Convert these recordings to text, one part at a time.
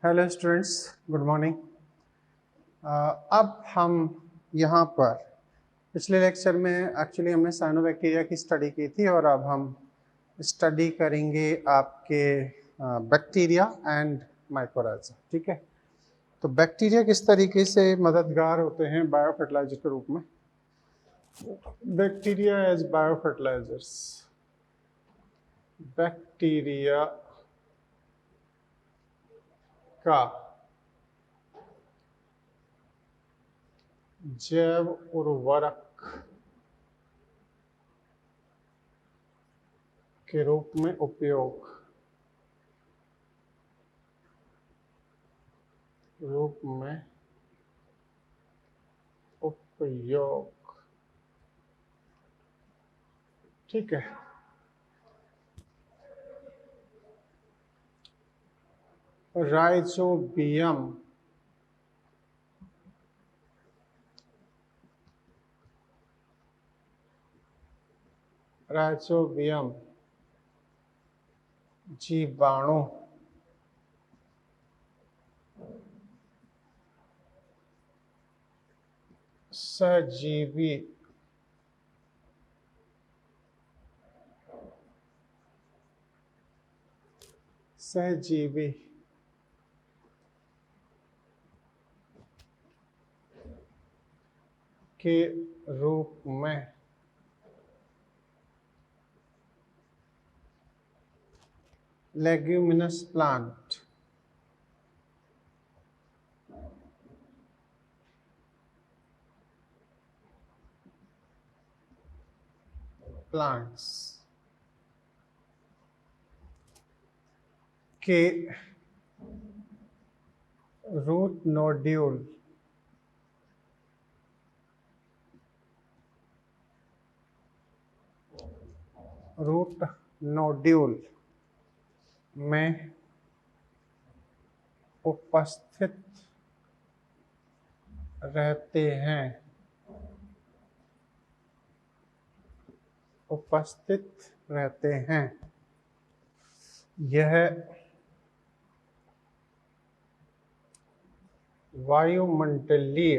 Hello students, good morning. अब हम यहाँ पर पिछले लेक्चर में एक्चुअली हमने साइनोबैक्टीरिया की स्टडी की थी और अब हम स्टडी करेंगे आपके बैक्टीरिया एंड माइकोराइजा। ठीक है, तो बैक्टीरिया किस तरीके से मददगार होते हैं बायो फर्टिलाइजर के रूप में। Bacteria as bio fertilisers. Bacteria का जैव उर्वरक के रूप में उपयोग ठीक है। राइजोबियम जीवाणु सजीवी के रूप में लेग्यूमिनस प्लांट्स के रूट नोड्यूल में उपस्थित रहते हैं। यह वायुमंडलीय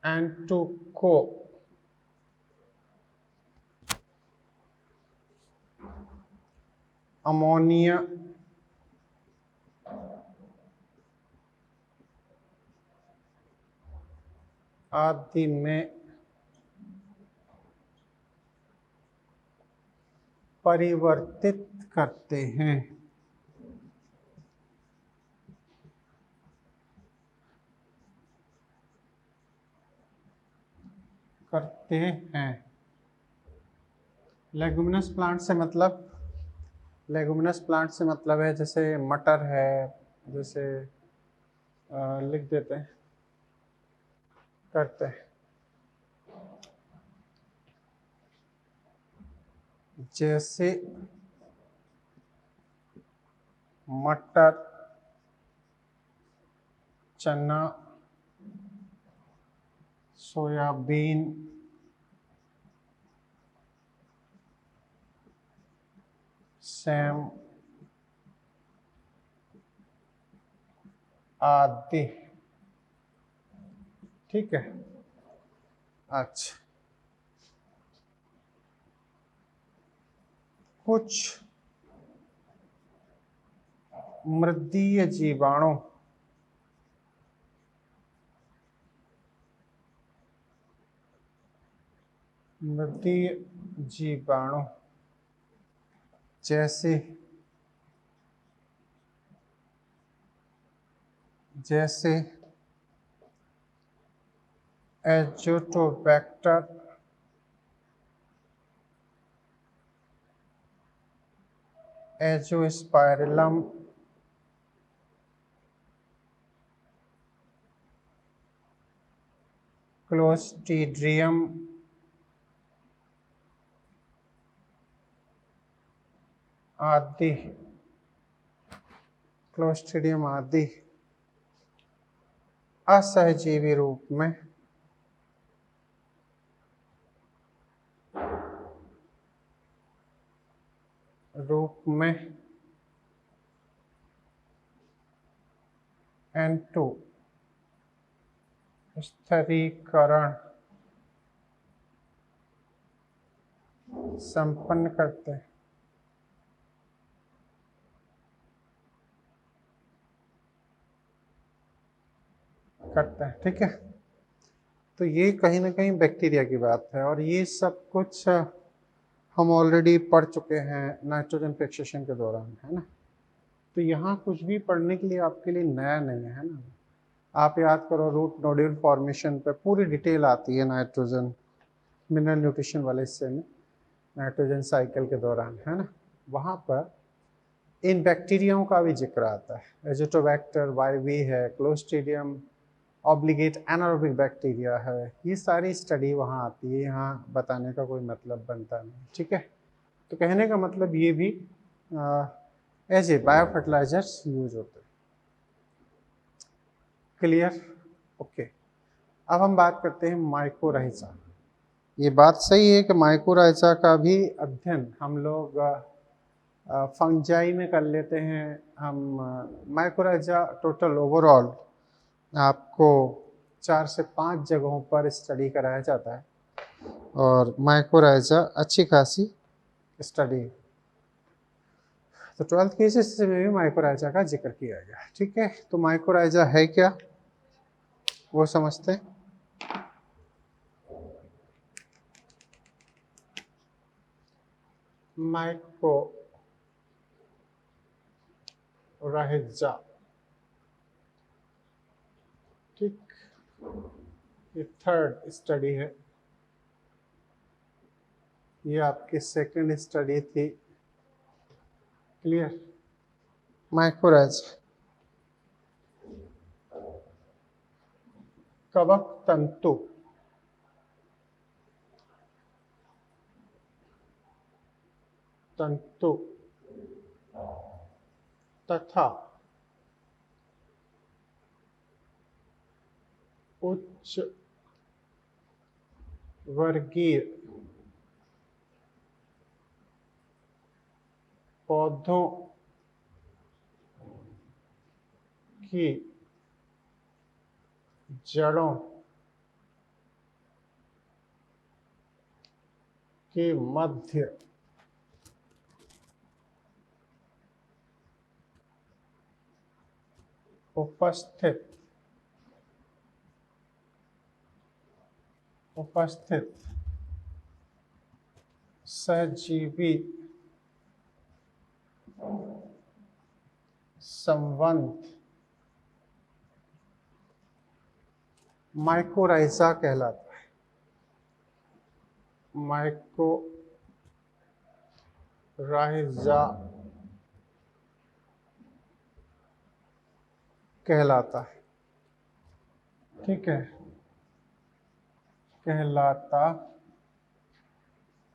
एंटोको अमोनिया आदि में परिवर्तित करते हैं। लेगुमिनस प्लांट से मतलब है जैसे मटर है, जैसे लिख देते हैं करते हैं, जैसे मटर, चना, सोयाबीन, सेम आदि। ठीक है, अच्छा, कुछ मृदीय जीवाणु जैसे एजोटोबैक्टर, एजोस्पाइरलम, क्लोस्ट्रीडियम आदि असहजीवी रूप में रूप में N2 स्थिरीकरण संपन्न करते हैं। ठीक है, तो ये कहीं ना कहीं बैक्टीरिया की बात है, और ये सब कुछ हम ऑलरेडी पढ़ चुके हैं नाइट्रोजन फिक्सेशन के दौरान, है ना। तो यहाँ कुछ भी पढ़ने के लिए आपके लिए नया नहीं है ना। आप याद करो, रूट नोड्यूल फॉर्मेशन पे पूरी डिटेल आती है नाइट्रोजन मिनरल न्यूट्रिशन वाले हिस्से में, नाइट्रोजन साइकिल के दौरान, है ना। वहाँ पर इन बैक्टीरियाओं का भी जिक्र आता है। एजोटोबैक्टर, वाईवी है, क्लोस्ट्रीडियम ऑब्लिगेट एनारोबिक बैक्टीरिया है, ये सारी स्टडी वहाँ आती है। यहाँ बताने का कोई मतलब बनता नहीं, ठीक है। तो कहने का मतलब ये भी as a bio fertilisers use होते हैं। क्लियर? ओके। अब हम बात करते हैं माइकोराइजा। ये बात सही है कि माइकोराइजा का भी अध्ययन हम लोग फंजाई में कर लेते हैं। हम माइकोराइजा टोटल ओवरऑल आपको 4 से 5 जगहों पर स्टडी कराया जाता है, और माइकोराइजा अच्छी खासी स्टडी। तो 12th केसेस में भी माइकोराइजा का जिक्र किया गया, ठीक है। तो माइकोराइजा है क्या, वो समझते हैं। माइकोराइजा, ठीक, ये 3rd स्टडी है। ये आपकी 2nd स्टडी थी। क्लियर? माइकोराइजा कवक तंतु तथा उच्च वर्गीय पौधों की जड़ों के मध्य उपस्थित सहजीवी संबंध माइकोराइजा कहलाता है। माइकोराइजा कहलाता है, ठीक है, कहलाता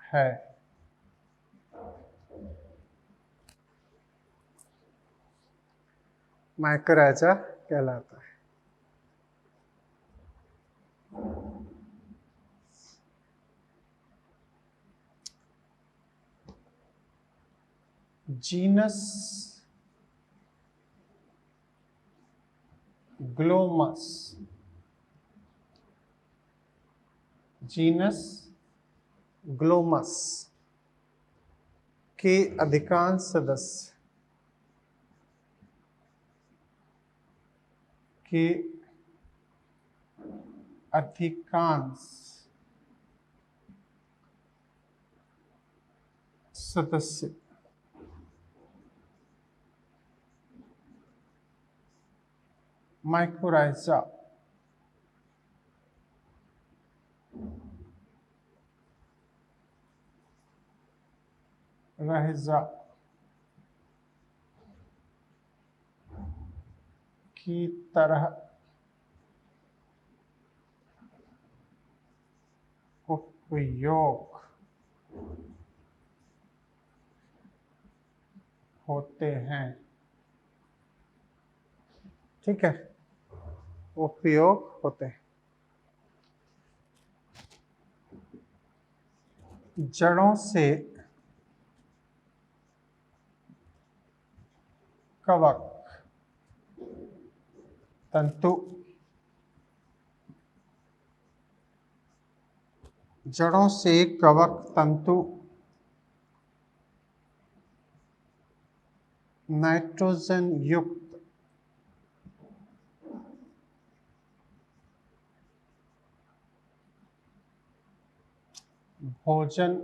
है। माइकोराइजा कहलाता है। जीनस ग्लोमस, जीनस ग्लोमस के अधिकांश सदस्य माइकोराइजा की तरह उपयोग होते हैं, ठीक है, उपयोग होते हैं। जड़ों से कवक तंतु, जड़ों से कवक तंतु नाइट्रोजन युक्त भोजन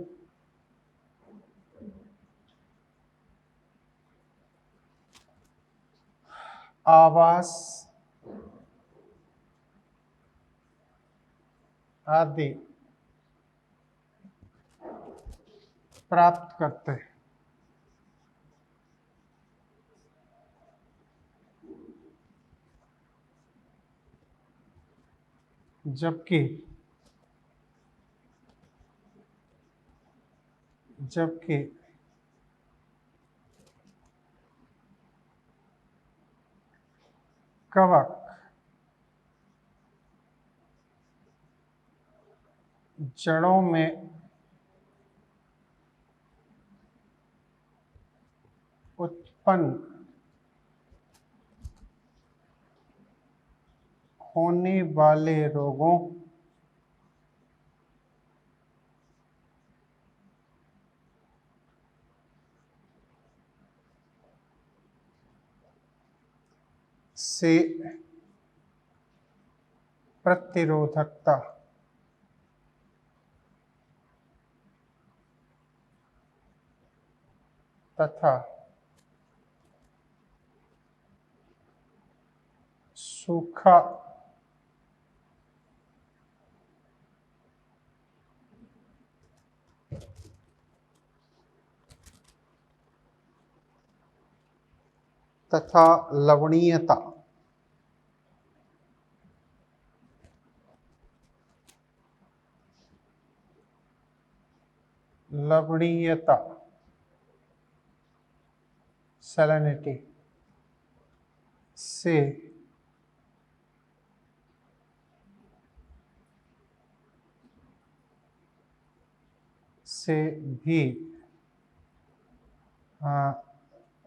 आवास आदि प्राप्त करते हैं, जबकि कवक जड़ों में उत्पन्न होने वाले रोगों से प्रतिरोधकता तथा सूखा तथा लवणीयता सैलिनिटी से भी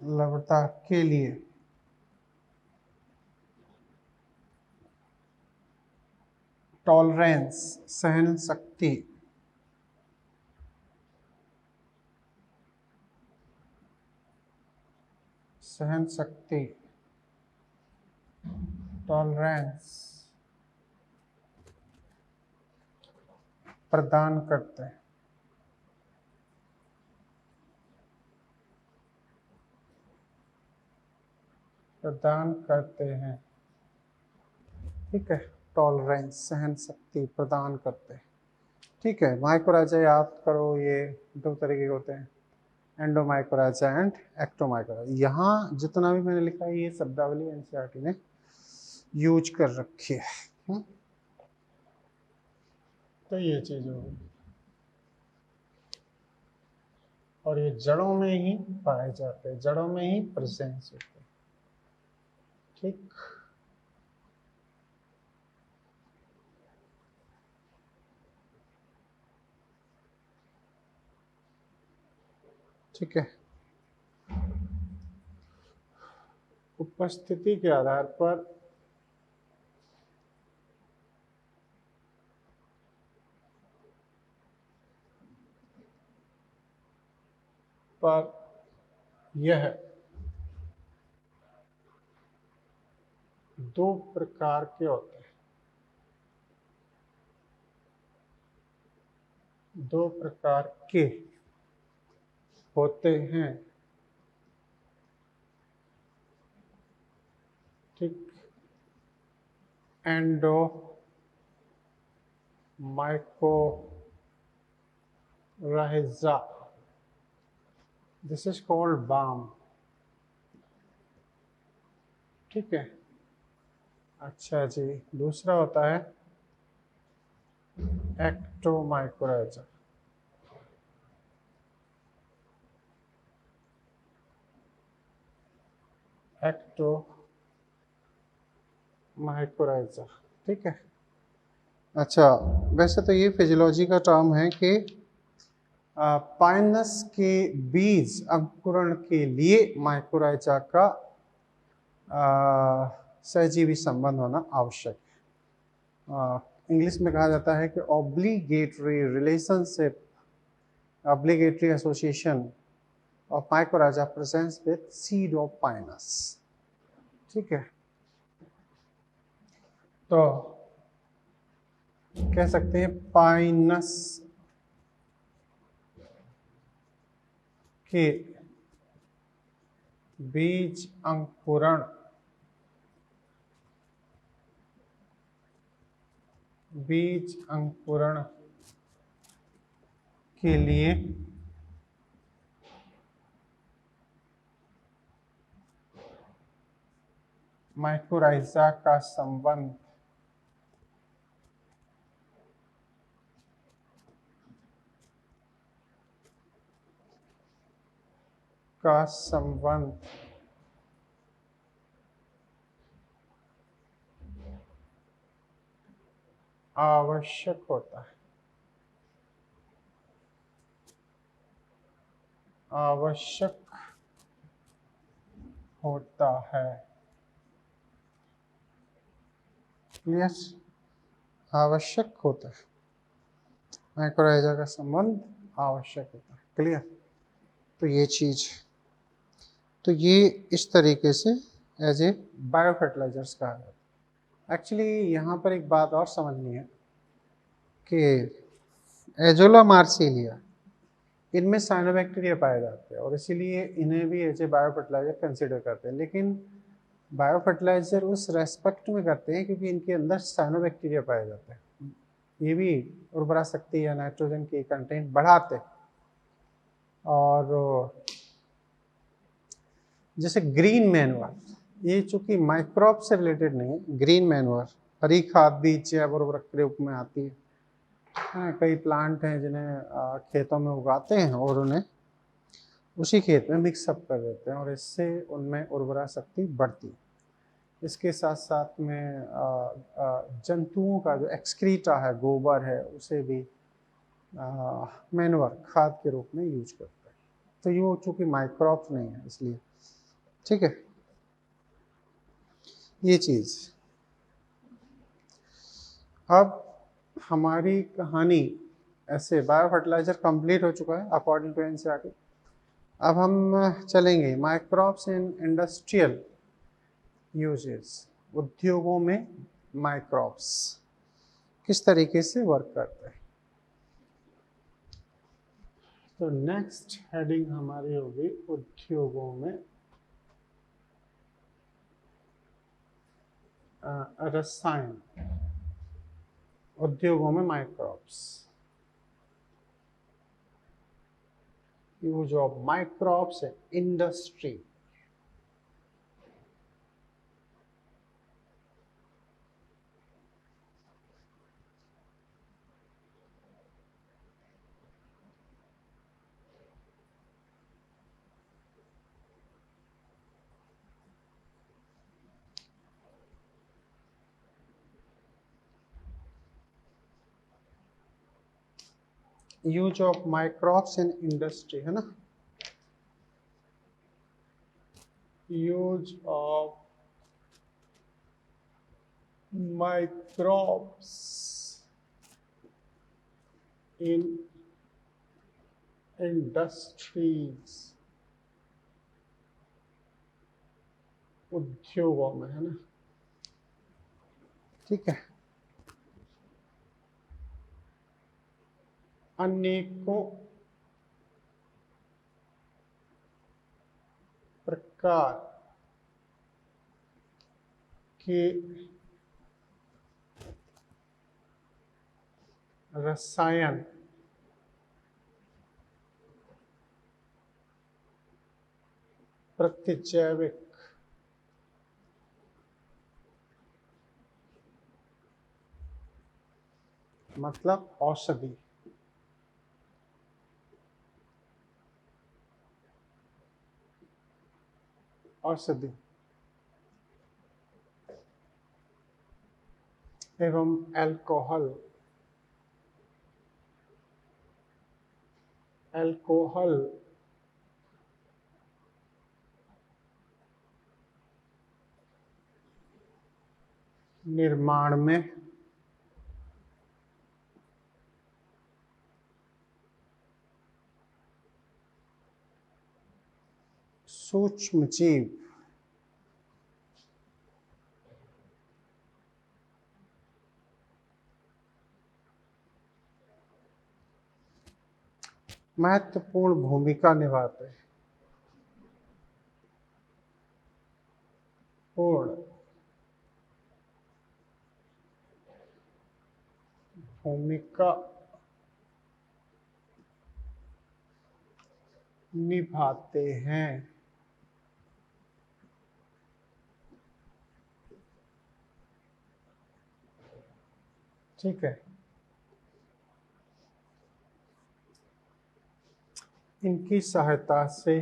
लवणता के लिए टॉलरेंस सहन शक्ति टॉलरेंस प्रदान करते हैं। ठीक है, टॉलरेंस सहन शक्ति प्रदान करते हैं। ठीक है, माइकोराइजा याद करो, ये दो तरीके के होते हैं, एंडोमाइकोराइजा एंड एक्टोमाइकोराइजा। यहाँ जितना भी मैंने लिखा है ये शब्दावली एनसीईआरटी ने यूज कर रखी है। तो ये चीज होगी, और ये जड़ों में ही पाए जाते हैं, जड़ों में ही प्रेजेंस होते हैं। ठीक, ठीक है। उपस्थिति के आधार पर यह दो प्रकार के होते हैं, दो प्रकार के होते हैं। ठीक, एंडोमाइकोराइजा, दिस इज कॉल्ड बाम। ठीक है, अच्छा जी। दूसरा होता है एक्टोमाइकोराइजा। एक्टोमाइकोराइजा, ठीक है। अच्छा, वैसे तो ये फिजियोलॉजी का टर्म है कि पाइनस के बीज अंकुरण के लिए माइकोराइजा का सहजीवी संबंध होना आवश्यक। इंग्लिश में कहा जाता है कि obligatory relationship, obligatory association of माइकोराजा presence with seed of Pinus. ठीक है, तो कह सकते हैं पाइनस के बीज अंकुरण के लिए माइकोराइजा का संबंध आवश्यक होता है। क्लियर? आवश्यक होता है, माइकोराइजा का संबंध आवश्यक होता है। क्लियर? तो ये चीज, तो ये इस तरीके से एज ए बायो फर्टिलाइजर्स कहा जाता है। एक्चुअली यहाँ पर एक बात और समझनी है कि एजोला मार्सिलिया, इनमें साइनोबैक्टीरिया पाए जाते हैं और इसीलिए इन्हें भी as a bio fertiliser consider करते हैं। लेकिन बायो फर्टिलाइजर उस रेस्पेक्ट में करते हैं क्योंकि इनके अंदर साइनोबैक्टीरिया पाए जाते हैं। ये भी उर्वरा शक्ति या नाइट्रोजन की कंटेंट बढ़ाते हैं। और जैसे ग्रीन मैनवर, ये चूंकि माइक्रोब से रिलेटेड नहीं है, ग्रीन मैनवर हरी खाद भी जैव उर्वरक के रूप में आती है। कई प्लांट हैं जिन्हें खेतों में उगाते हैं और उन्हें उसी खेत में मिक्सअप कर देते हैं और इससे उनमें उर्वरा शक्ति बढ़ती है। इसके साथ साथ में जंतुओं का जो एक्सक्रीटा है, गोबर है, उसे भी मैनवर खाद के रूप में यूज करते हैं। तो ये चूँकि माइक्रोब्स नहीं है इसलिए। ठीक है, ये चीज़। अब हमारी कहानी ऐसे बायो फर्टिलाइजर कंप्लीट हो चुका है अकॉर्डिंग टू एनसीईआरटी। अब हम चलेंगे माइक्रोब्स इन इंडस्ट्रियल यूजेस, उद्योगों में माइक्रोब्स किस तरीके से वर्क करते हैं। तो नेक्स्ट हेडिंग हमारी होगी उद्योगों में रसायन, उद्योगों में microbes, use of microbes in industry. Use of microbes in industry है ना, use of microbes in industries, उद्योगों में है ना। ठीक है, अनेकों प्रकार के रसायन प्रतिजैविक मतलब औषधि, औषधि एवं अल्कोहल, अल्कोहल निर्माण में सूक्ष्म जीव महत्वपूर्ण भूमिका निभाते हैं। पूर्ण भूमिका निभाते हैं। ठीक है, इनकी सहायता से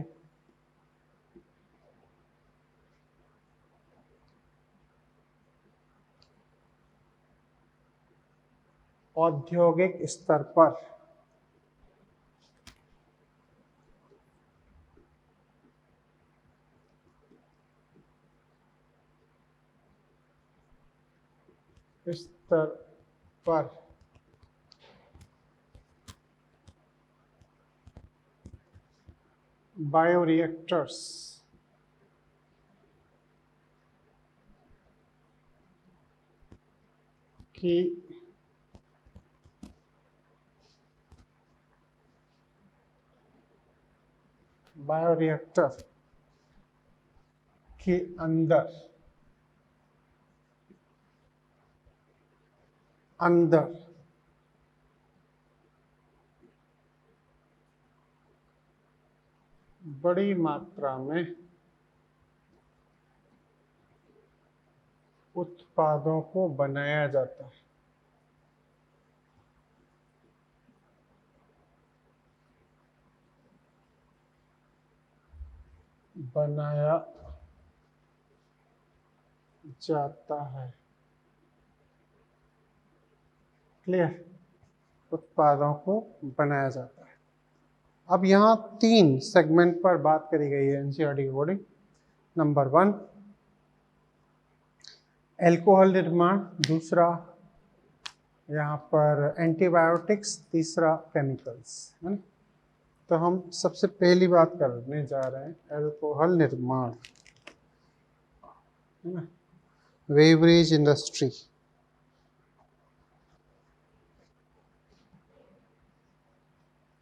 औद्योगिक स्तर पर स्तर पर बायोरिएक्टर्स की बायोरिएक्टर के अंदर बड़ी मात्रा में उत्पादों को बनाया जाता है। बनाया जाता है। क्लियर? उत्पादों को बनाया जाता है। अब यहाँ 3 सेगमेंट पर बात करी गई है एनसीईआरटी के अकॉर्डिंग। नंबर 1 एल्कोहल निर्माण, दूसरा यहाँ पर एंटीबायोटिक्स, तीसरा केमिकल्स, है ना। तो हम सबसे पहली बात करने जा रहे हैं एल्कोहल निर्माण, है ना। बेवरेज इंडस्ट्री,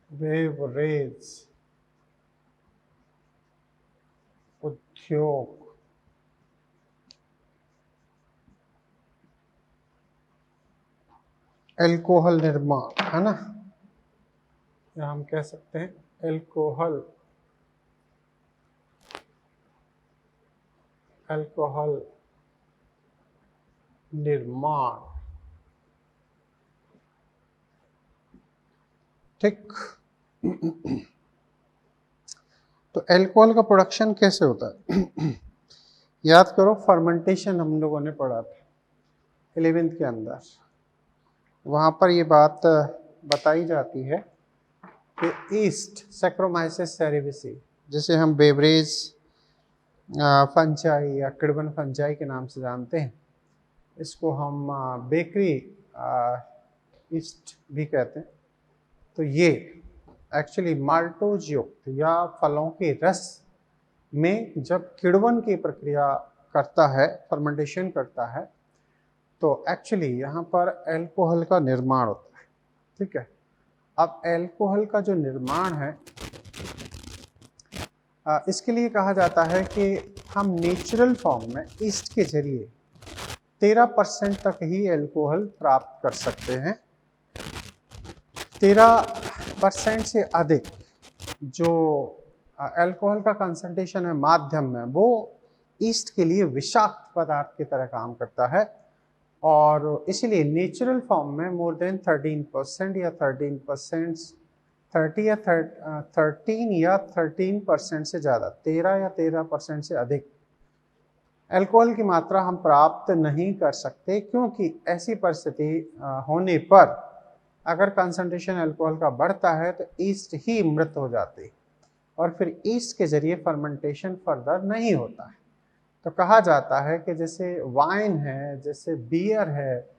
बेवरेज उद्योग, एल्कोहल निर्माण, है ना। या हम कह सकते हैं एल्कोहल निर्माण। ठीक। तो एल्कोहल का प्रोडक्शन कैसे होता है? याद करो, फर्मेंटेशन हम लोगों ने पढ़ा था 11th के अंदर। वहाँ पर ये बात बताई जाती है कि ईस्ट सैक्रोमाइसिस सेरेविसी, जिसे हम बेवरेज फंजाई या किडवन फंजाई के नाम से जानते हैं, इसको हम बेकरी ईस्ट भी कहते हैं। तो ये एक्चुअली माल्टोज युक्त या फलों के रस में जब किडवन की प्रक्रिया करता है, फर्मेंटेशन करता है, तो एक्चुअली यहाँ पर एल्कोहल का निर्माण होता है। ठीक है। अब एल्कोहल का जो निर्माण है, इसके लिए कहा जाता है कि हम नेचुरल फॉर्म में ईस्ट के जरिए 13% तक ही एल्कोहल प्राप्त कर सकते हैं। 13% से अधिक जो एल्कोहल का कंसंट्रेशन है माध्यम में, वो ईस्ट के लिए विषाक्त पदार्थ की तरह काम करता है। और इसीलिए नेचुरल फॉर्म में मोर देन 13% या 13% 30 या 13 या 13% से ज़्यादा, 13 या 13% से अधिक एल्कोहल की मात्रा हम प्राप्त नहीं कर सकते, क्योंकि ऐसी परिस्थिति होने पर अगर कंसंट्रेशन एल्कोहल का बढ़ता है तो ईस्ट ही मृत हो जाती है और फिर ईस्ट के जरिए फर्मेंटेशन फर्दर नहीं होता है। तो कहा जाता है कि जैसे वाइन है, जैसे बियर है,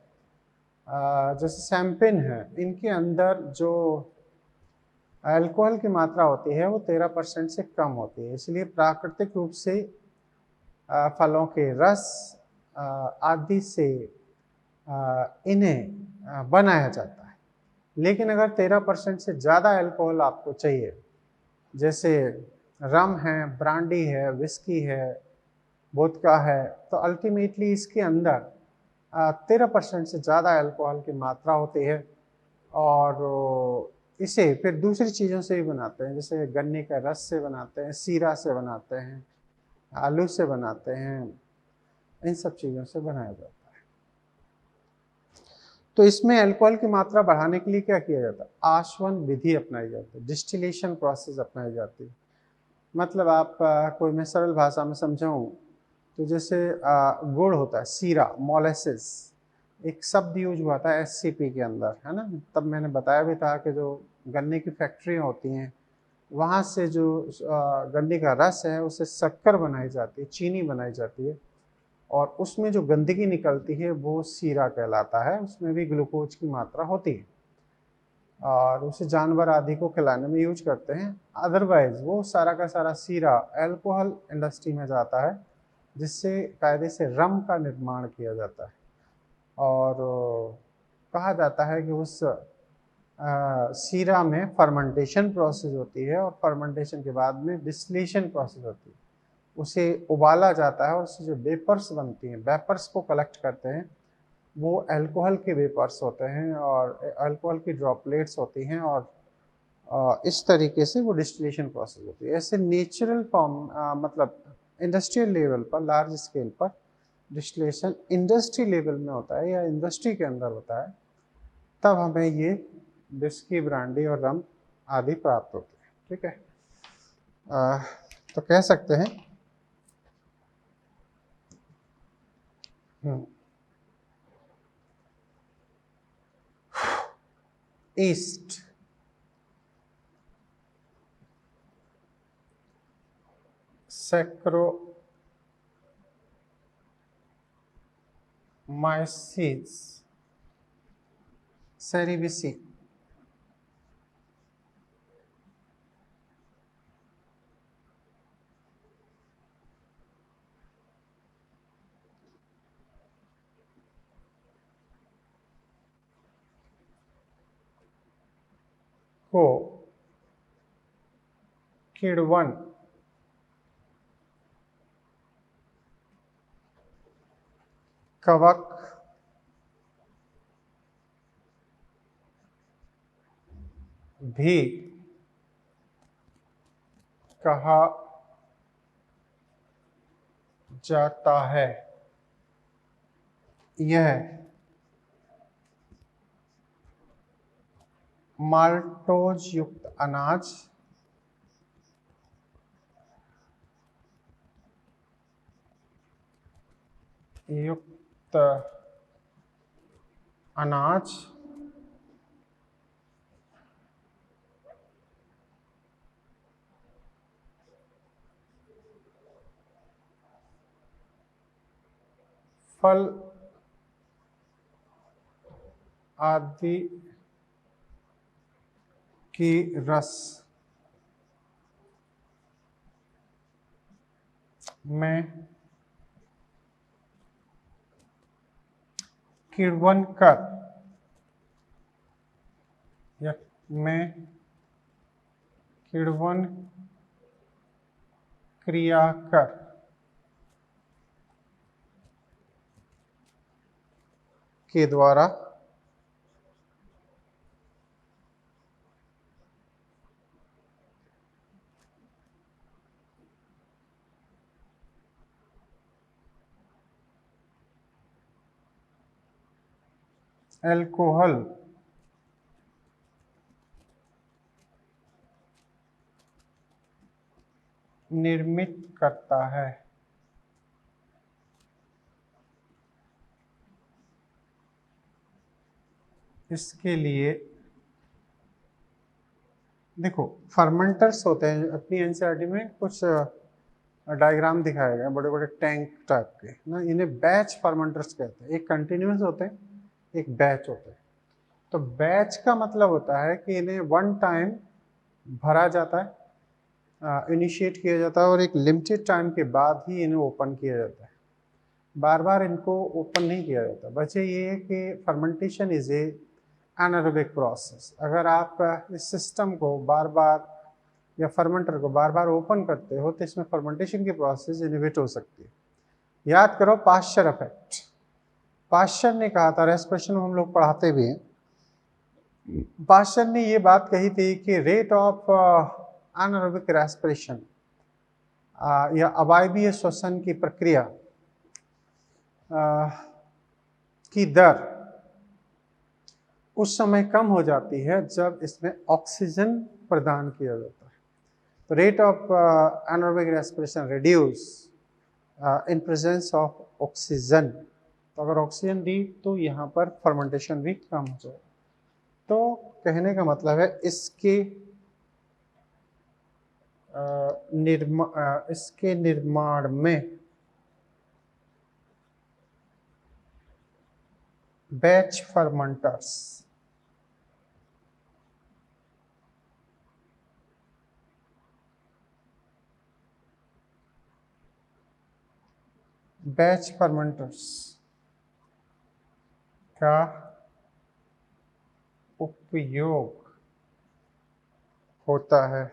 जैसे शैम्पेन है, इनके अंदर जो अल्कोहल की मात्रा होती है वो 13% से कम होती है। इसलिए प्राकृतिक रूप से फलों के रस आदि से इन्हें बनाया जाता है। लेकिन अगर 13% से ज़्यादा अल्कोहल आपको चाहिए, जैसे रम है, ब्रांडी है, विस्की है, वोदका है, तो अल्टीमेटली इसके अंदर 13% से ज़्यादा अल्कोहल की मात्रा होती है। और इसे फिर दूसरी चीज़ों से भी बनाते हैं, जैसे गन्ने का रस से बनाते हैं, सीरा से बनाते हैं, आलू से बनाते हैं, इन सब चीज़ों से बनाया जाता है। तो इसमें अल्कोहल की मात्रा बढ़ाने के लिए क्या किया जाता है? आश्वन विधि अपनाई जाती है, डिस्टिलेशन प्रोसेस अपनाई जाती है। मतलब आप कोई मैं सरल भाषा में समझाऊँ तो जैसे गुड़ होता है, सीरा, मोलेसिस, एक शब्द यूज हुआ था एससीपी के अंदर, है ना। तब मैंने बताया भी था कि जो गन्ने की फैक्ट्रियाँ होती हैं, वहाँ से जो गन्ने का रस है उससे शक्कर बनाई जाती है, चीनी बनाई जाती है, और उसमें जो गंदगी निकलती है वो सीरा कहलाता है। उसमें भी ग्लूकोज की मात्रा होती है और उसे जानवर आदि को खिलाने में यूज करते हैं। अदरवाइज वो सारा का सारा सीरा अल्कोहल इंडस्ट्री में जाता है, जिससे कायदे से रम का निर्माण किया जाता है। और कहा जाता है कि उस सीरा में फर्मेंटेशन प्रोसेस होती है, और फर्मेंटेशन के बाद में डिस्टिलेशन प्रोसेस होती है। उसे उबाला जाता है और उससे जो वेपर्स बनती हैं, वेपर्स को कलेक्ट करते हैं, वो अल्कोहल के वेपर्स होते हैं और अल्कोहल की ड्रॉपलेट्स होती हैं, और इस तरीके से वो डिस्टिलेशन प्रोसेस होती है। ऐसे नेचुरल फॉर्म मतलब इंडस्ट्रियल लेवल पर, लार्ज स्केल पर डिस्टिलेशन इंडस्ट्री लेवल में होता है या इंडस्ट्री के अंदर होता है, तब हमें ये विस्की, ब्रांडी और रम आदि प्राप्त होते हैं। ठीक है, तो कह सकते हैं ईस्ट सैक्रोमाइसिस सेरेविसी को किण्वन कवक भी कहा जाता है। यह माल्टोज युक्त अनाज फल आदि की रस में किण्वन कर या में किण्वन क्रिया कर के द्वारा अल्कोहल निर्मित करता है। इसके लिए देखो फर्मेंटर्स होते हैं, अपनी एनसीईआरटी में कुछ डायग्राम दिखाए गए बड़े बड़े टैंक टाइप के ना, इन्हें बैच फर्मेंटर्स कहते हैं। एक कंटिन्यूस होते हैं, एक बैच होते हैं। तो बैच का मतलब होता है कि इन्हें वन टाइम भरा जाता है, इनिशिएट किया जाता है और एक लिमिटेड टाइम के बाद ही इन्हें ओपन किया जाता है। बार बार इनको ओपन नहीं किया जाता। वजह ये है कि fermentation is a anaerobic process. अगर आप इस सिस्टम को बार बार या फर्मेंटर को बार बार ओपन करते हो तो इसमें फर्मेंटेशन की प्रोसेस इनहिबिट हो सकती है। याद करो पाश्चर इफेक्ट, पाश्चर ने कहा था, रेस्पिरेशन में हम लोग पढ़ाते भी हैं, पाश्चर ने ये बात कही थी कि रेट ऑफ एनारोबिक रेस्पिरेशन या अवायवीय श्वसन की प्रक्रिया की दर उस समय कम हो जाती है जब इसमें ऑक्सीजन प्रदान किया जाता है। तो rate of anaerobic respiration reduce in presence of oxygen. तो अगर ऑक्सीजन दी तो यहाँ पर फर्मेंटेशन भी कम हो जाएगा। तो कहने का मतलब है इसके निर्माण में बैच फर्मेंटर्स का उपयोग होता है।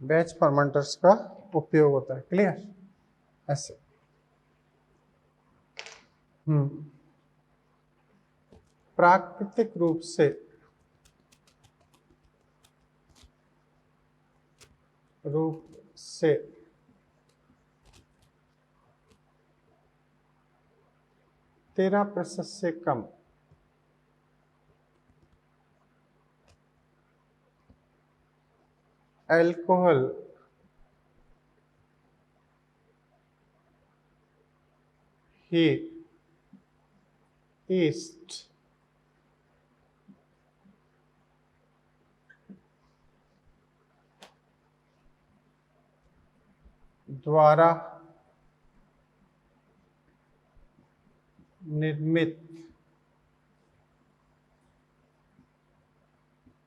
बैच फर्मेंटर्स का उपयोग होता है। क्लियर? ऐसे प्राकृतिक रूप से 13% से कम अल्कोहल ही ईस्ट द्वारा निर्मित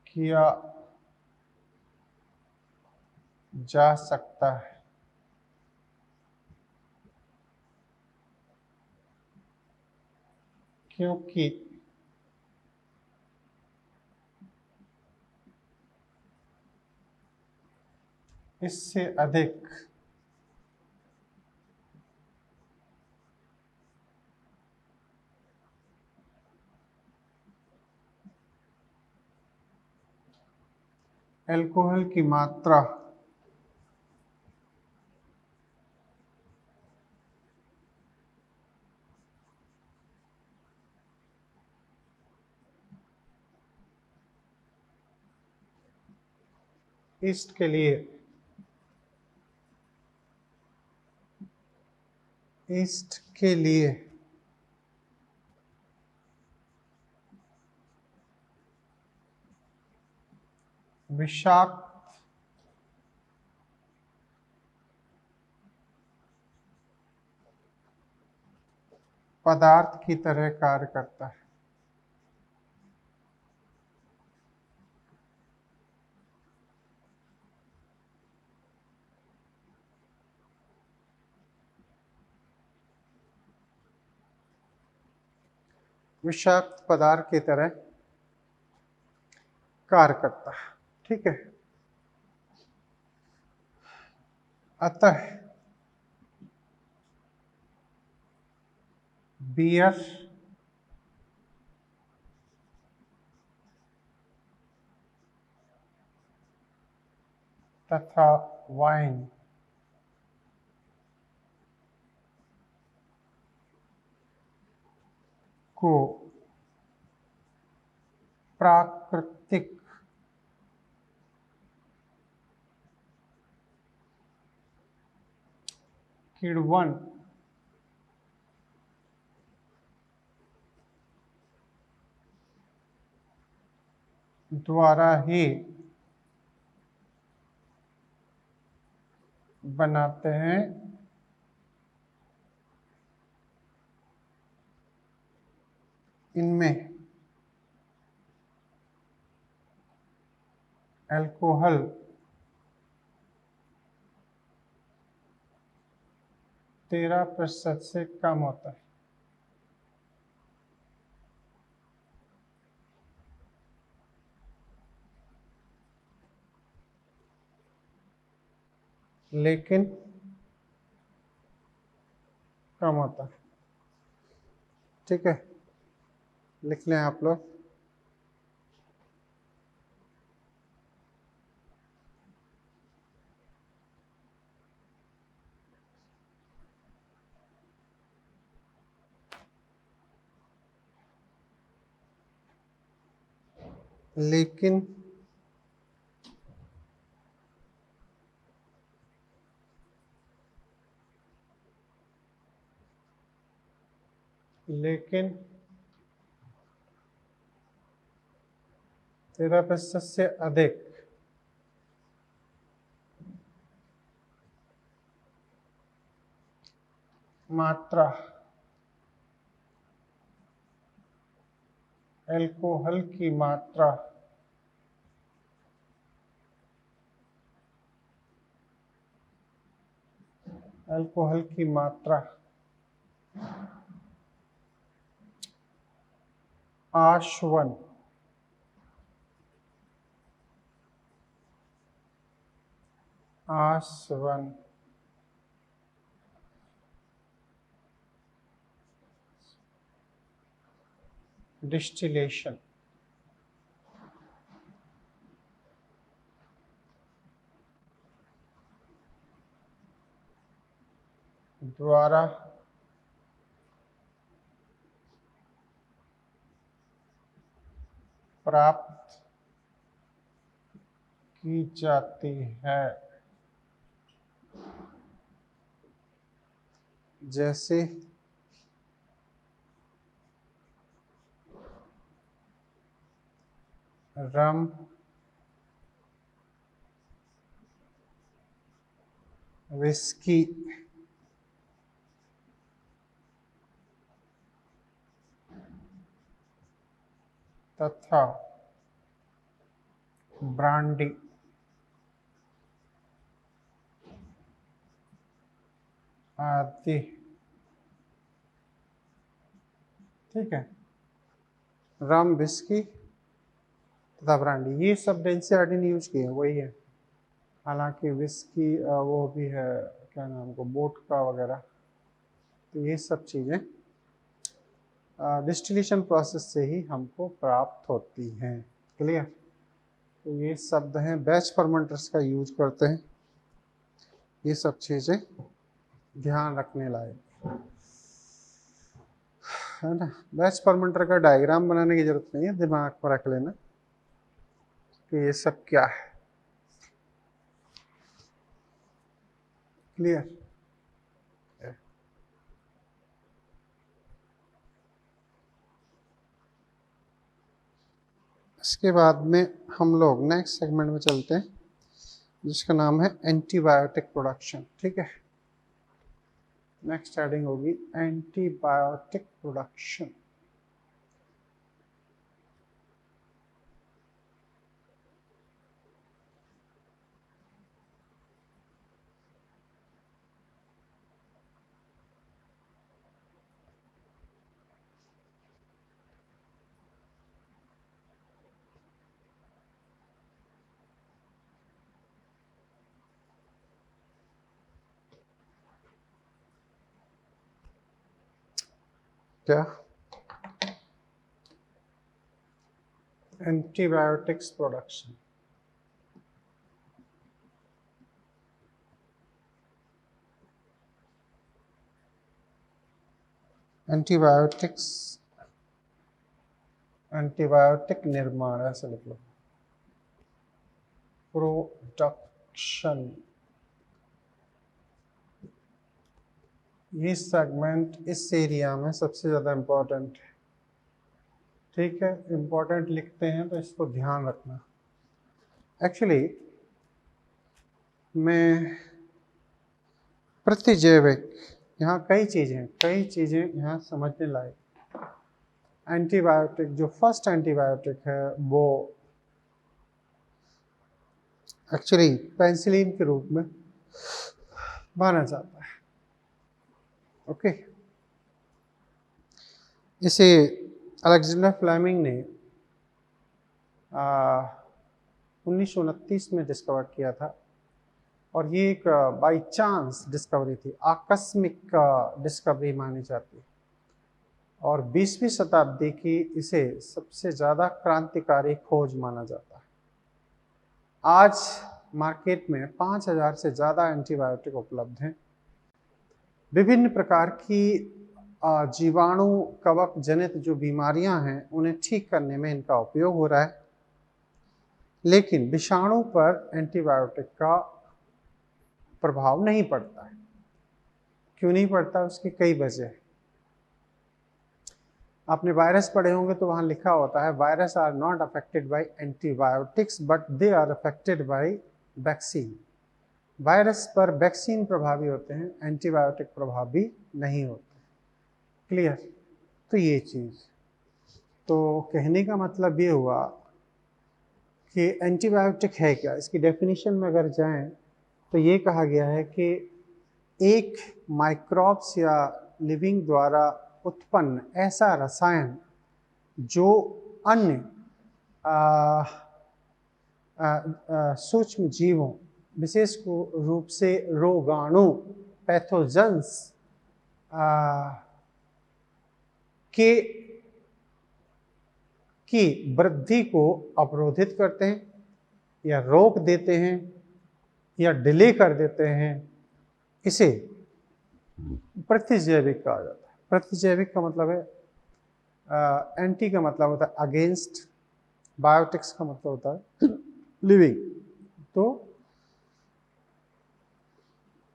किया जा सकता है। क्योंकि इससे अधिक अल्कोहल की मात्रा ईस्ट के लिए विषाक्त पदार्थ की तरह कार्य करता है। विषाक्त पदार्थ की तरह कार्य करता है। ठीक है। अतः बियर तथा वाइन को प्राकृतिक किण्वन द्वारा ही बनाते हैं इनमें अल्कोहल 13% से कम होता है। लेकिन कम होता है। ठीक है, लिख लें आप लोग। लेकिन लेकिन 13% से अधिक मात्रा अल्कोहल की मात्रा आशवन डिस्टिलेशन द्वारा प्राप्त की जाती है। जैसे रम, विस्की, तथा ब्रांडी आदि। ठीक है, रम, विस्की तथा ब्रांडी, ये सब डेंसिटी ने यूज किए हैं, वही है। हालांकि विस्की वो भी है, क्या नाम को, वोडका वगैरह। तो ये सब चीज़ें डिस्टिलेशन प्रोसेस से ही हमको प्राप्त होती हैं। क्लियर? तो ये शब्द हैं, बैच फर्मेंटर्स का यूज करते हैं। ये सब चीज़ें ध्यान रखने लायक है ना। बैच फर्मेंटर का डायग्राम बनाने की जरूरत नहीं है, दिमाग पर रख लेना कि ये सब क्या है। क्लियर? इसके बाद में हम लोग नेक्स्ट सेगमेंट में चलते हैं, जिसका नाम है एंटीबायोटिक प्रोडक्शन। ठीक है, नेक्स्ट हेडिंग होगी एंटीबायोटिक प्रोडक्शन। क्या? Antibiotics production. एंटीबायोटिक निर्माण, ऐसे लिख लो, प्रोडक्शन। ये सेगमेंट इस एरिया में सबसे ज़्यादा इम्पोर्टेंट है। ठीक है, इम्पोर्टेंट लिखते हैं तो इसको ध्यान रखना। एक्चुअली मैं प्रतिजैविक, यहाँ कई चीज़ें यहाँ समझने लायक। एंटीबायोटिक, जो फर्स्ट एंटीबायोटिक है वो एक्चुअली पेनिसिलिन के रूप में माना जाता है। ओके, इसे अलेक्जेंडर फ्लेमिंग ने 1929 में डिस्कवर किया था, और ये एक बाय चांस डिस्कवरी थी, आकस्मिक डिस्कवरी मानी जाती है, और 20वीं शताब्दी की इसे सबसे ज़्यादा क्रांतिकारी खोज माना जाता है। आज मार्केट में 5000 से ज़्यादा एंटीबायोटिक उपलब्ध हैं। विभिन्न प्रकार की जीवाणु कवक जनित जो बीमारियां हैं उन्हें ठीक करने में इनका उपयोग हो रहा है, लेकिन विषाणु पर एंटीबायोटिक का प्रभाव नहीं पड़ता है। क्यों नहीं पड़ता? उसकी कई वजह है। आपने वायरस पढ़े होंगे तो वहाँ लिखा होता है, virus are not affected by antibiotics but they are affected by vaccine. Virus पर वैक्सीन प्रभावी होते हैं, एंटीबायोटिक प्रभावी नहीं होते। क्लियर? तो ये चीज़, तो कहने का मतलब ये हुआ कि एंटीबायोटिक है क्या। इसकी डेफिनेशन में अगर जाएं तो ये कहा गया है कि एक माइक्रोब्स या लिविंग द्वारा उत्पन्न ऐसा रसायन जो अन्य सूक्ष्म जीवों, विशेष रूप से रोगाणु, पैथोजेंस की वृद्धि को अवरोधित करते हैं या रोक देते हैं या डिले कर देते हैं, इसे प्रतिजैविक कहा जाता है। प्रतिजैविक का मतलब है एंटी का मतलब होता है अगेंस्ट, बायोटिक्स का मतलब होता है लिविंग। तो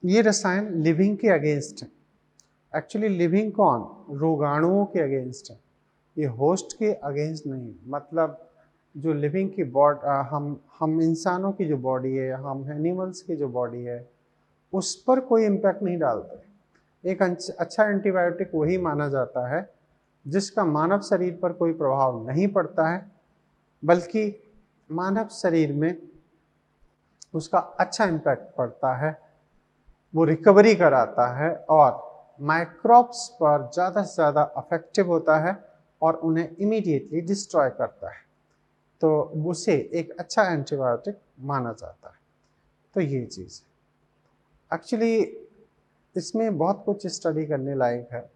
ये रसायन लिविंग के अगेंस्ट है। एक्चुअली लिविंग कौन? रोगाणुओं के अगेंस्ट है, ये होस्ट के अगेंस्ट नहीं। मतलब जो लिविंग की हम इंसानों की जो बॉडी है, हम एनिमल्स की जो बॉडी है, उस पर कोई इम्पैक्ट नहीं डालते। एक अच्छा एंटीबायोटिक वही माना जाता है जिसका मानव शरीर पर कोई प्रभाव नहीं पड़ता है, बल्कि मानव शरीर में उसका अच्छा इम्पैक्ट पड़ता है, वो रिकवरी कराता है और माइक्रोब्स पर ज़्यादा से ज़्यादा अफेक्टिव होता है और उन्हें इमीडिएटली डिस्ट्रॉय करता है। तो उसे एक अच्छा एंटीबायोटिक माना जाता है। तो ये चीज़ एक्चुअली इसमें बहुत कुछ स्टडी करने लायक है।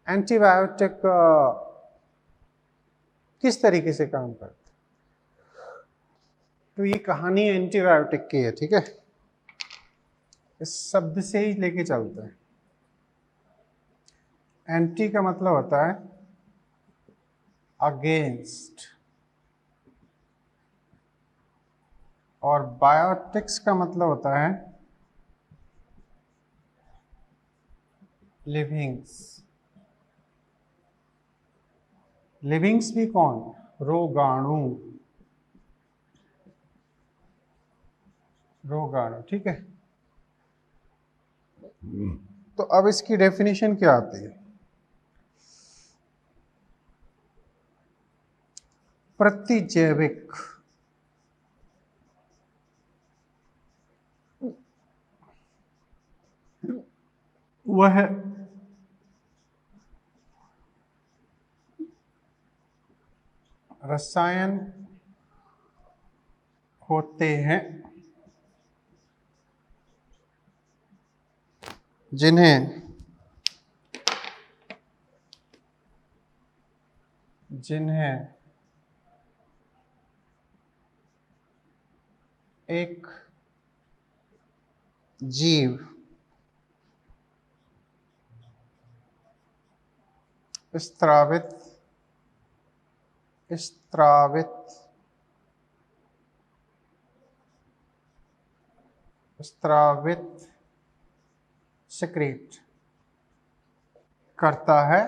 एंटीबायोटिक किस तरीके से काम करता है, तो ये कहानी एंटीबायोटिक की है, ठीक है। इस शब्द से ही लेके चलते हैं। एंटी का मतलब होता है अगेंस्ट, और बायोटिक्स का मतलब होता है लिविंग्स। लिविंग्स भी कौन? रोगाणु, रोगाणु, ठीक है। तो अब इसकी डेफिनेशन क्या आती है? प्रतिजैविक वह रसायन होते हैं जिन्हें एक जीव स्त्रावित सिक्रीट करता है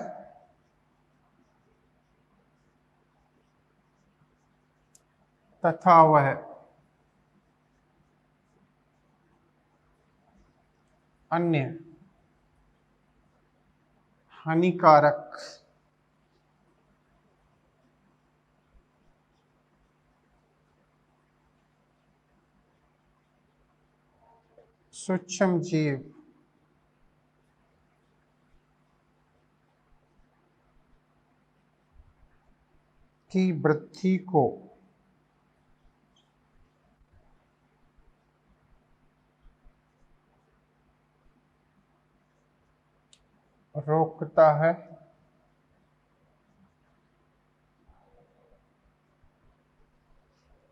तथा वह अन्य हानिकारक सूक्ष्म जीव की वृद्धि को रोकता है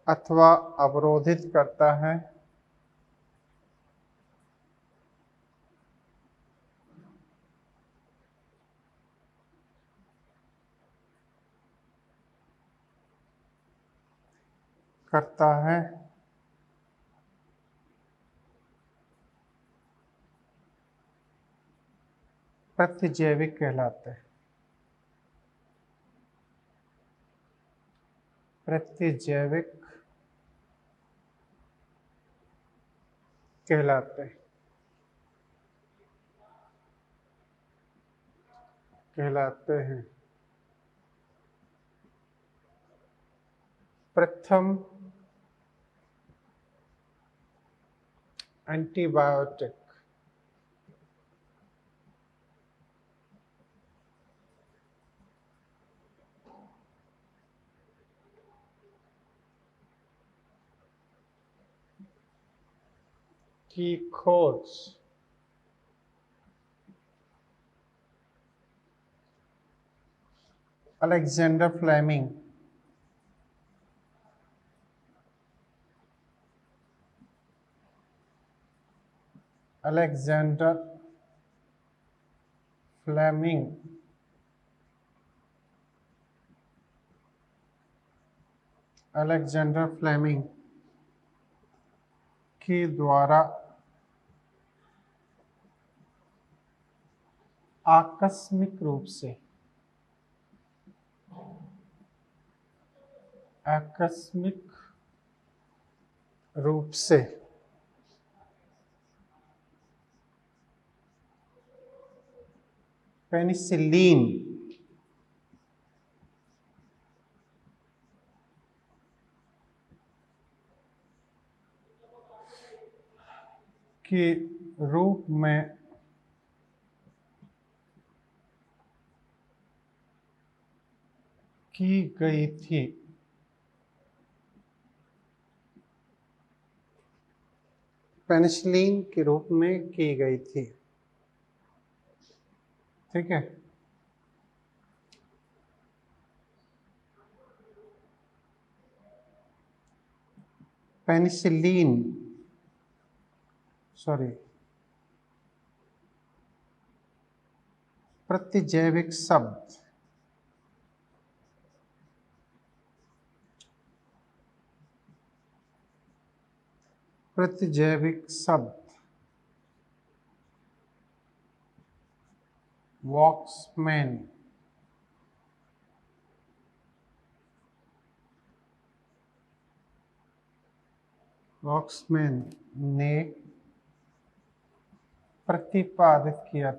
अथवा अवरोधित करता है करता है प्रतिजैविक कहलाते हैं। प्रतिजैविक कहलाते हैं प्रथम एंटीबायोटिक की खोज Alexander Fleming Alexander Fleming Alexander Fleming के द्वारा आकस्मिक रूप से पेनिसिलिन के रूप में की गई थी। पेनिसिलिन के रूप में की गई थी। ठीक है, पेनिसिलिन प्रतिजैविक शब्द वॉक्समैन ने प्रतिपादित किया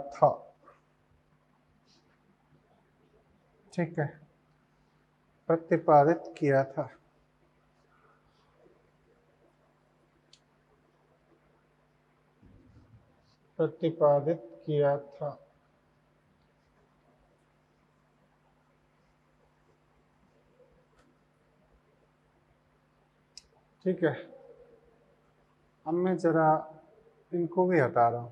था। ठीक है, प्रतिपादित किया था। ठीक है, अब मैं जरा इनको भी हटा रहा हूं।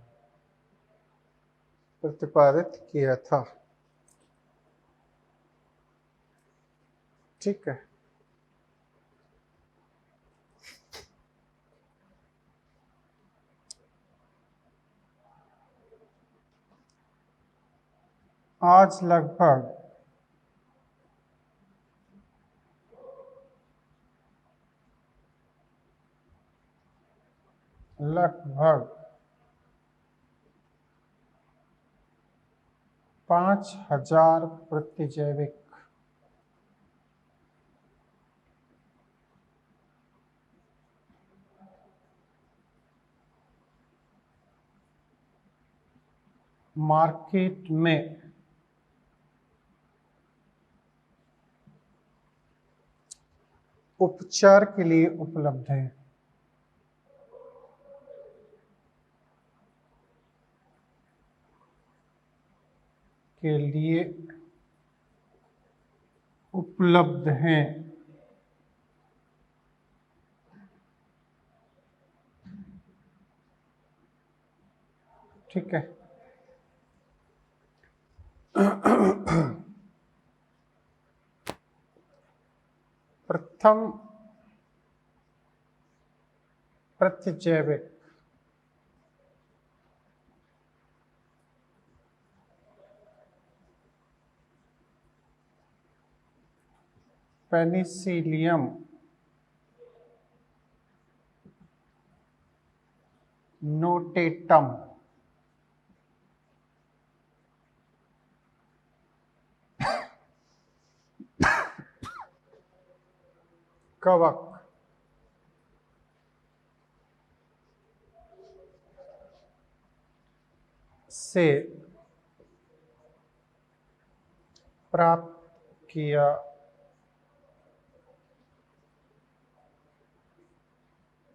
प्रतिपादित किया था। ठीक है, आज लगभग 5000 प्रतिजैविक मार्केट में उपचार के लिए उपलब्ध है। के लिए उपलब्ध हैं। ठीक है। प्रथम प्रतिजैविक पेनिसिलियम नोटेटम कवक से प्राप्त किया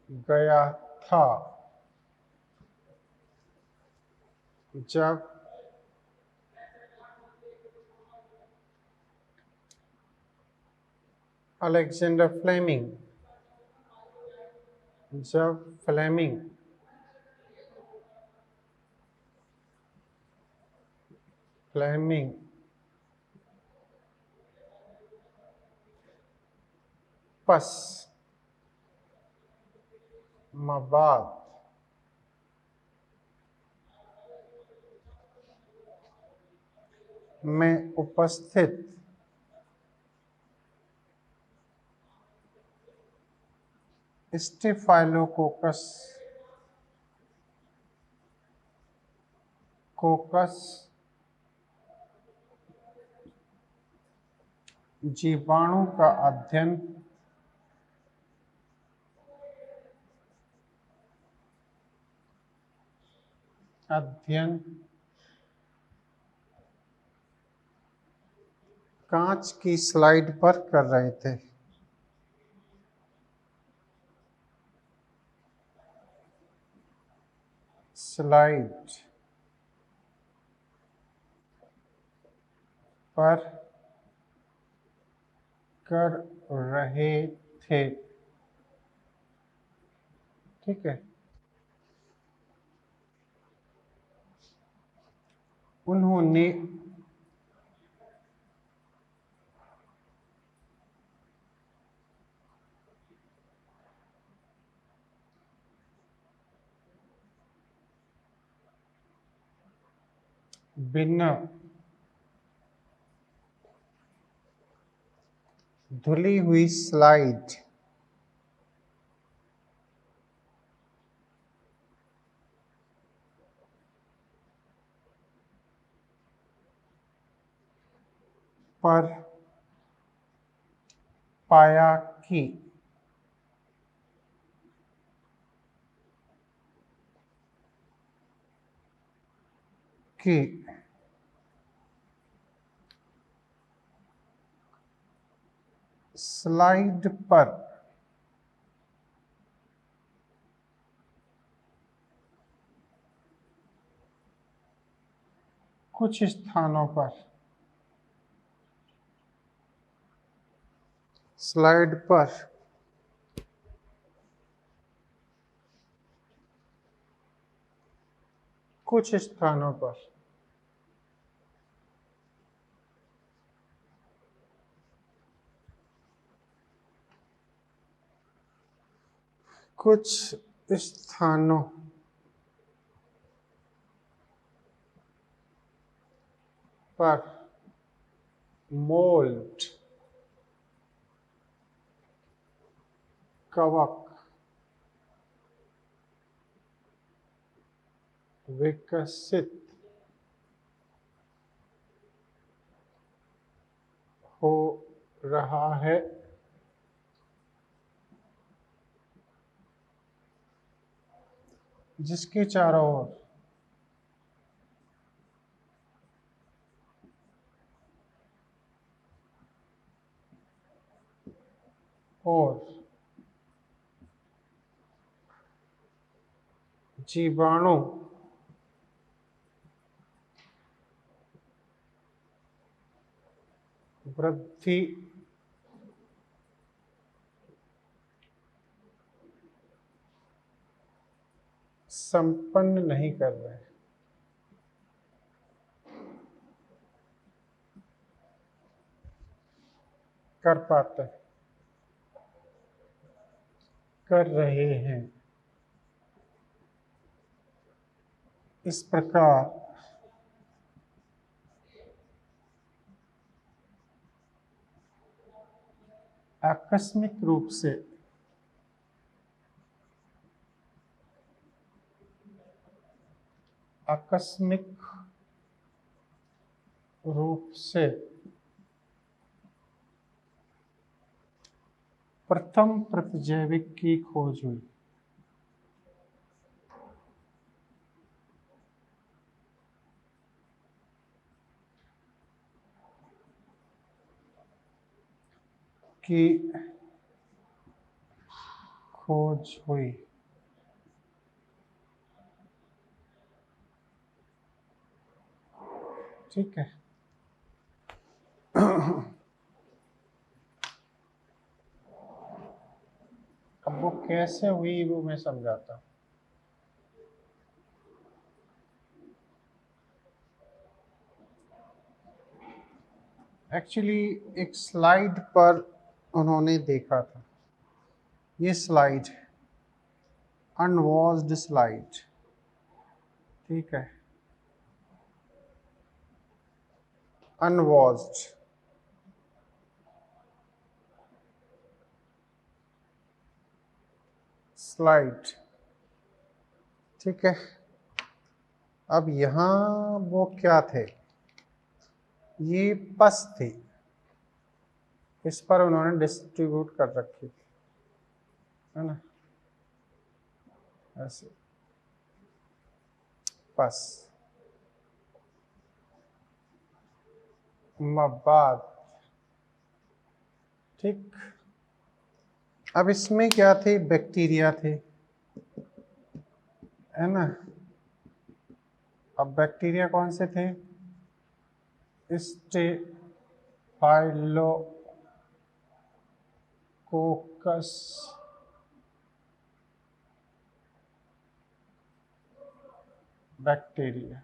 गया था जब अलेक्जेंडर फ्लेमिंग पश्चिमाबाद में उपस्थित स्टेफाइलोकोकस जीवाणु का अध्ययन कांच की स्लाइड पर कर रहे थे। स्लाइड पर कर रहे थे। ठीक है। उन्होंने बिना धुली हुई स्लाइड पर पाया कि स्लाइड पर कुछ स्थानों पर स्लाइड पर कुछ स्थानों पर कुछ स्थानों पर मोल्ड कवक विकसित रहा है जिसके चारों ओर जीवाणु वृद्धि संपन्न नहीं कर रहे, कर पाते, कर रहे हैं। इस प्रकार आकस्मिक रूप से प्रथम प्रतिजैविक की खोज हुई। ठीक है। अब वो कैसे हुई वो मैं समझाता हूँ। एक्चुअली एक स्लाइड पर उन्होंने देखा था, ये स्लाइड अनवॉच्ड स्लाइड, ठीक है, अनवॉच्ड स्लाइड, ठीक है। अब यहाँ वो क्या थे, ये पस थी, इस पर उन्होंने डिस्ट्रीब्यूट कर रखी थी, है ना, ऐसे पस मबाद, ठीक। अब इसमें क्या थे, बैक्टीरिया थे, है ना। अब बैक्टीरिया कौन से थे, स्टेफाइलोकोकस बैक्टीरिया,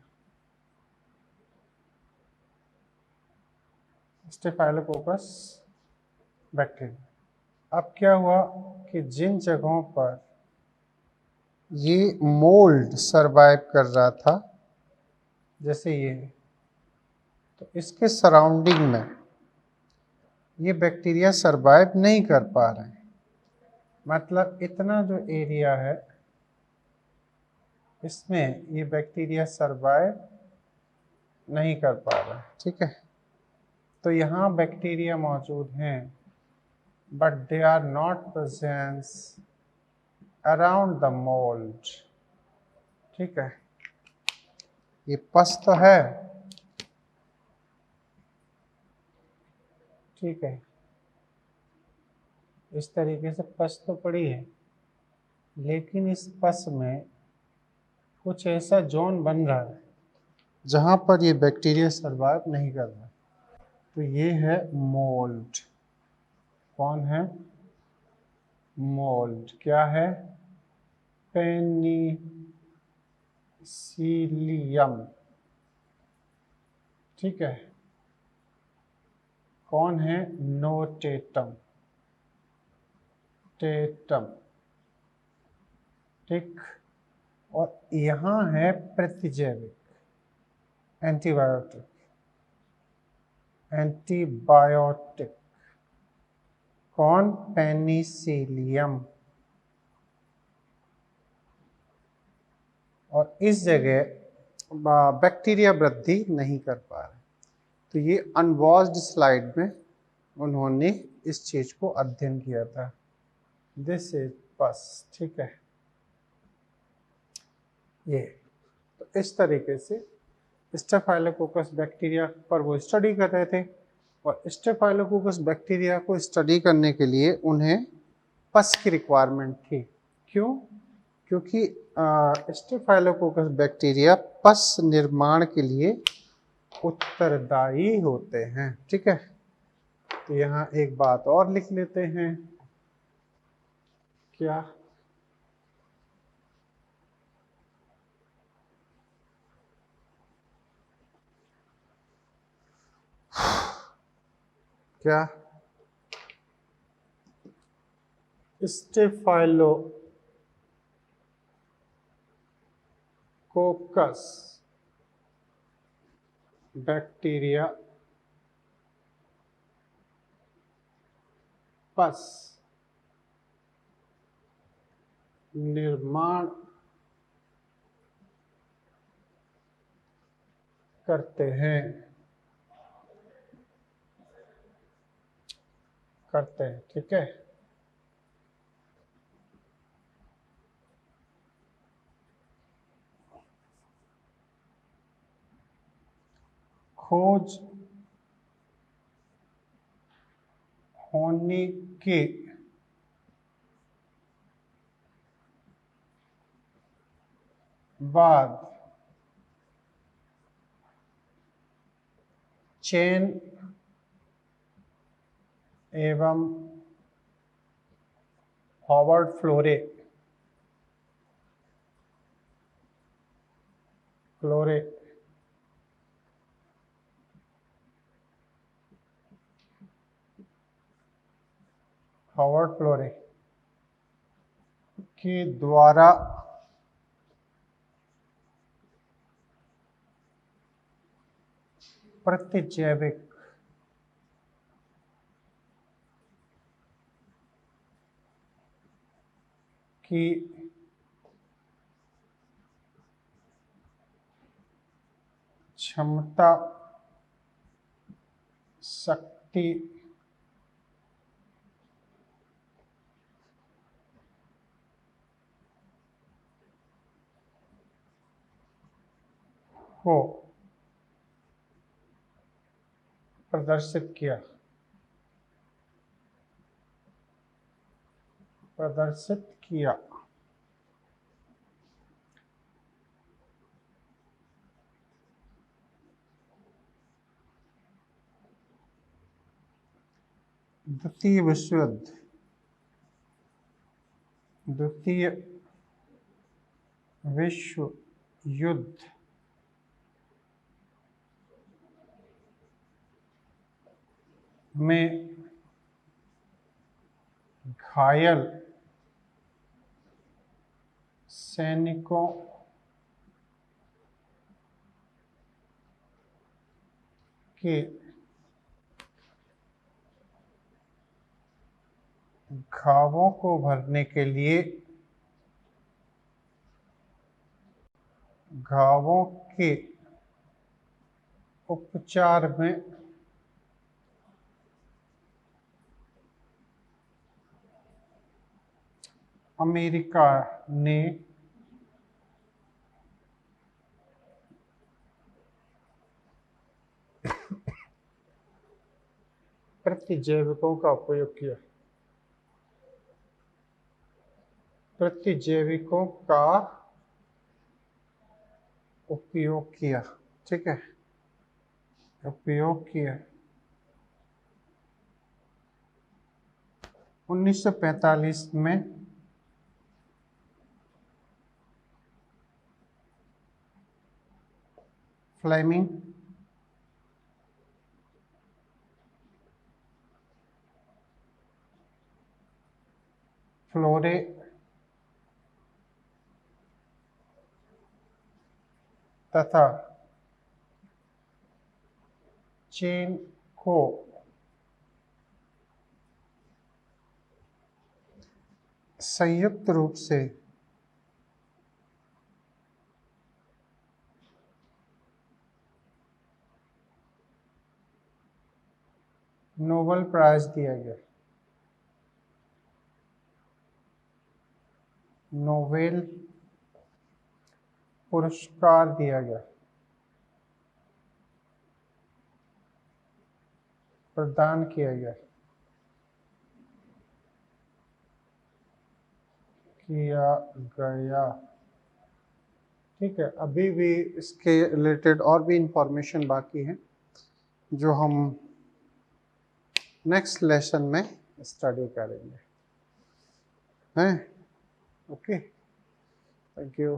स्टेफाइलोकोकस बैक्टीरिया। अब क्या हुआ कि जिन जगहों पर ये मोल्ड सरवाइव कर रहा था, जैसे ये, तो इसके सराउंडिंग में ये बैक्टीरिया सरवाइव नहीं कर पा रहे हैं। मतलब इतना जो एरिया है इसमें ये बैक्टीरिया सरवाइव नहीं कर पा रहा है, ठीक है। तो यहाँ बैक्टीरिया मौजूद हैं, but they are not presence around the mould, ठीक है। ये पस तो है, ठीक है, इस तरीके से पस तो पड़ी है, लेकिन इस पस में कुछ ऐसा जोन बन रहा है जहाँ पर ये बैक्टीरिया सरवाइव नहीं कर रहा। तो ये है मोल्ड। कौन है, मोल्ड। क्या है, पेनिसिलियम, ठीक है। कौन है, नोटेटम, टेटम, ठीक। और यहाँ है प्रतिजैविक, एंटीबायोटिक, एंटीबायोटिक, कौन, पेनिसिलियम। और इस जगह बैक्टीरिया वृद्धि नहीं कर पा रहे। तो ये अनवॉच्ड स्लाइड में उन्होंने इस चीज को अध्ययन किया था। दिस इज पस, ठीक है। ये तो इस तरीके से स्टेफाइलोकोकस बैक्टीरिया पर वो स्टडी कर रहे थे, और स्टेफाइलोकोकस बैक्टीरिया को स्टडी करने के लिए उन्हें पस की रिक्वायरमेंट थी। क्यों? क्योंकि स्टेफाइलोकोकस बैक्टीरिया पस निर्माण के लिए उत्तरदायी होते हैं, ठीक है। तो यहाँ एक बात और लिख लेते हैं, क्या? क्या? स्टेफाइलोकोकस बैक्टीरिया पस निर्माण करते हैं, ठीक है। खोज होने के बाद चेन एवं फॉरवर्ड फ्लोरे के द्वारा प्रतिजैविक की क्षमता, शक्ति को प्रदर्शित किया, द्वितीय विश्व युद्ध में घायल सैनिकों के घावों को भरने के लिए घावों के उपचार में अमेरिका ने प्रतिजैविकों का उपयोग किया, ठीक है, उपयोग किया। 1945 में फ्लेमिंग फ्लोरे तथा चेन को संयुक्त रूप से नोबेल प्राइज दिया गया, नोबेल पुरस्कार दिया गया, प्रदान किया गया, किया गया। ठीक है, अभी भी इसके रिलेटेड और भी इंफॉर्मेशन बाकी है जो हम नेक्स्ट लेसन में स्टडी करेंगे हैं। Okay, thank you.